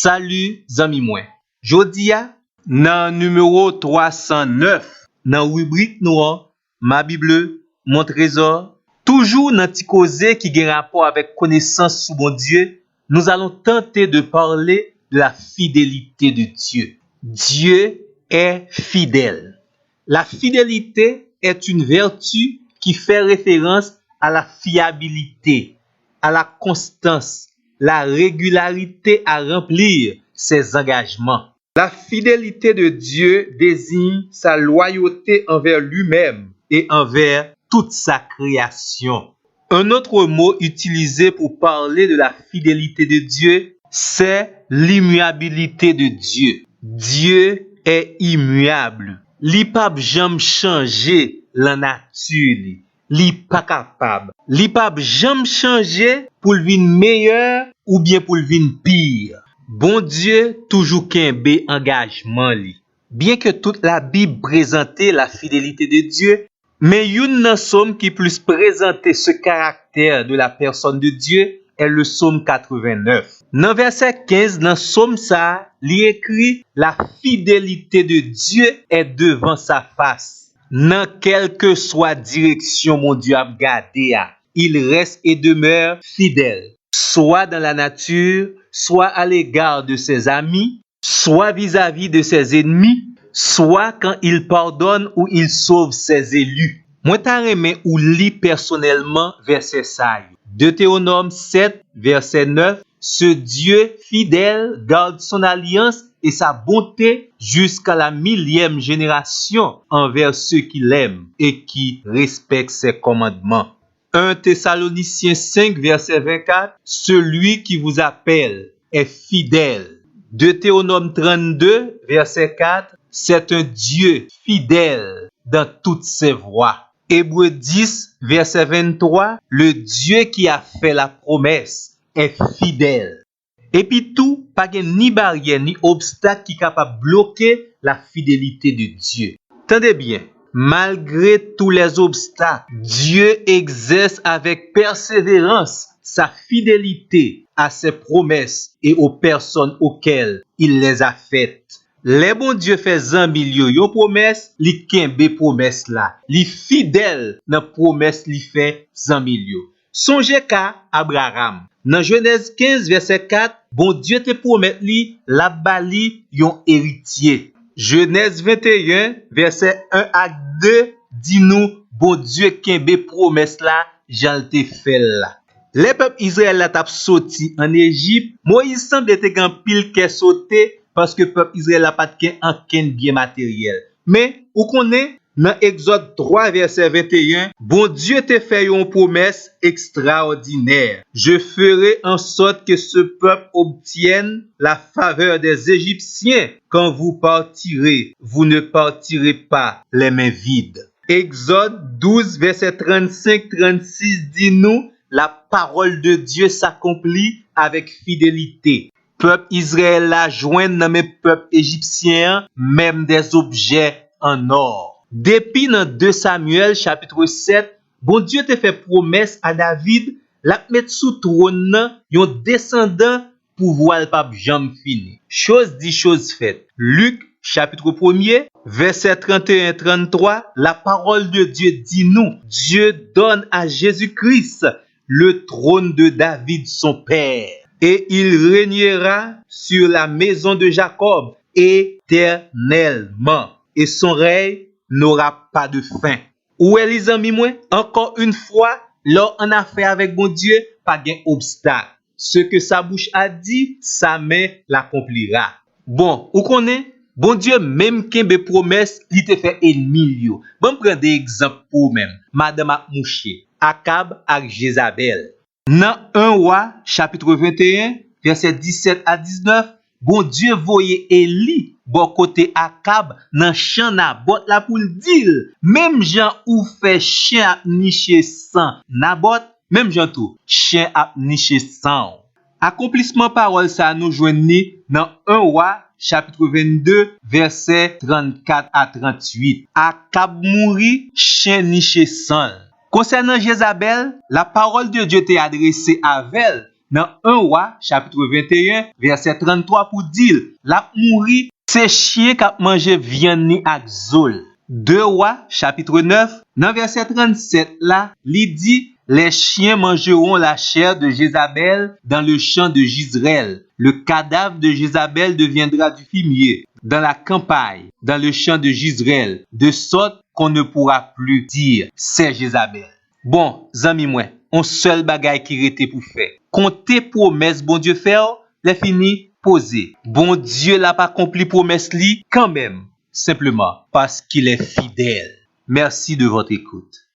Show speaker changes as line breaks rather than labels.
Salut zami mwen. Jodi a nan numéro 309 nan rubrique nou Ma Bible, mon trésor, toujours nan ti cause qui gen rapport avec connaissance sous bon Dieu, nous allons tenter de parler de la fidélité de Dieu. Dieu est fidèle. La fidélité est une vertu qui fait référence à la fiabilité, à la constance, la régularité à remplir ses engagements. La fidélité de Dieu désigne sa loyauté envers lui-même et envers toute sa création. Un autre mot utilisé pour parler de la fidélité de Dieu, c'est l'immuabilité de Dieu. Dieu est immuable. Li pa jam changer la nature li pas capable. Li pa jam changer pour vin meilleur ou bien pour vin pire. Bon Dieu toujours kembe engagement li. Bien que toute la Bible présente la fidélité de Dieu, mais une nan somme qui plus présente ce caractère de la personne de Dieu est le psaume 89. Dans verset 15, dans psaume ça, il écrit la fidélité de Dieu est devant sa face. Dans quelque soit direction mon Dieu a gardé, il reste et demeure fidèle, soit dans la nature, soit à l'égard de ses amis, soit vis-à-vis de ses ennemis, soit quand il pardonne ou il sauve ses élus. Moi ta remè ou li personnellement verset ça. Deutéronome 7 verset 9, ce Dieu fidèle garde son alliance et sa bonté jusqu'à la 1000e génération envers ceux qui l'aiment et qui respectent ses commandements. 1 Thessaloniciens 5 verset 24, celui qui vous appelle est fidèle. Deutéronome 32 verset 4, c'est un Dieu fidèle dans toutes ses voies. Hébreux 10 verset 23, le Dieu qui a fait la promesse est fidèle. Et puis tout, pas ni barrière ni obstacle qui capable bloquer la fidélité de Dieu. Tendez bien, malgré tous les obstacles, Dieu exerce avec persévérance sa fidélité à ses promesses et aux personnes auxquelles il les a faites. Les bon Dieu fait zambi yo promesse, li kembe promesse la. Li fidèle nan promesse li fait zambi yo. Songe ka Abraham. Dans Genèse 15 verset 4, bon Dieu te promet li la bali yon héritier. Genèse 21 verset 1 à 2 dit nous bon Dieu kembe promesse la, jan te fait la. Les peuples Israël la tap sorti en Égypte, Moïse semble te gan pile ke sauté parce que peuple Israël a pas de aucun bien matériel. Mais ou connaît dans Exode 3 verset 21, bon Dieu te fait une promesse extraordinaire. Je ferai en sorte que ce peuple obtienne la faveur des Égyptiens. Quand vous partirez, vous ne partirez pas les mains vides. Exode 12 verset 35-36 dit nous, la parole de Dieu s'accomplit avec fidélité. Peuple Israël la joindre dans mes peuples égyptiens, même des objets en or. Depuis dans 2 Samuel chapitre 7, bon Dieu te fait promesse à David, la mettre sous trône yon descendant pouvoir pas jamais fini. Chose dit chose faite. Luc chapitre 1er, verset 31-33, la parole de Dieu dit nous, Dieu donne à Jésus-Christ le trône de David son père. Et il régnera sur la maison de Jacob éternellement. Et son règne n'aura pas de fin. Ou est les amis moi? Encore une fois, lors en affaire avec bon Dieu, pas gain obstacle. Ce que sa bouche a dit, sa main l'accomplira. Bon, ou connaît? Bon Dieu, même kembe promesse, il te fait ennemi yo. Bon, prendre des exemples pour même. Madame Akmouché, Akab ak Jézabel. Dans 1 Roi, chapitre 21, verset 17 à 19, bon Dieu voyait Élie, bon côté Akab, dans champ Nabot la pour le dire, même Jean ou fait chien ap niché sang Nabot, même Jean tout, chien ap niché sang. Accomplissement parole ça nous joignit dans 1 Roi, chapitre 22, verset 34 à 38. Akab mouri, chien niché sang. Concernant Jézabel, la parole de Dieu t'est adressée à elle, dans 1 Roi, chapitre 21, verset 33 pour dire, la mouri, c'est chien qui a mangé viande ni ak zol. 2 Rois, chapitre 9, dans verset 37 là, il dit, les chiens mangeront la chair de Jézabel dans le champ de Jezreel. Le cadavre de Jézabel deviendra du fumier dans la campagne, dans le champ de Jezreel, de sorte qu'on ne pourra plus dire, c'est Jézabel. Bon, zami moi, on seul bagay qui rete pour faire. Compter promesse bon Dieu faire, les fini poser. Bon Dieu l'a pas accompli promesse li quand même, simplement parce qu'il est fidèle. Merci de votre écoute.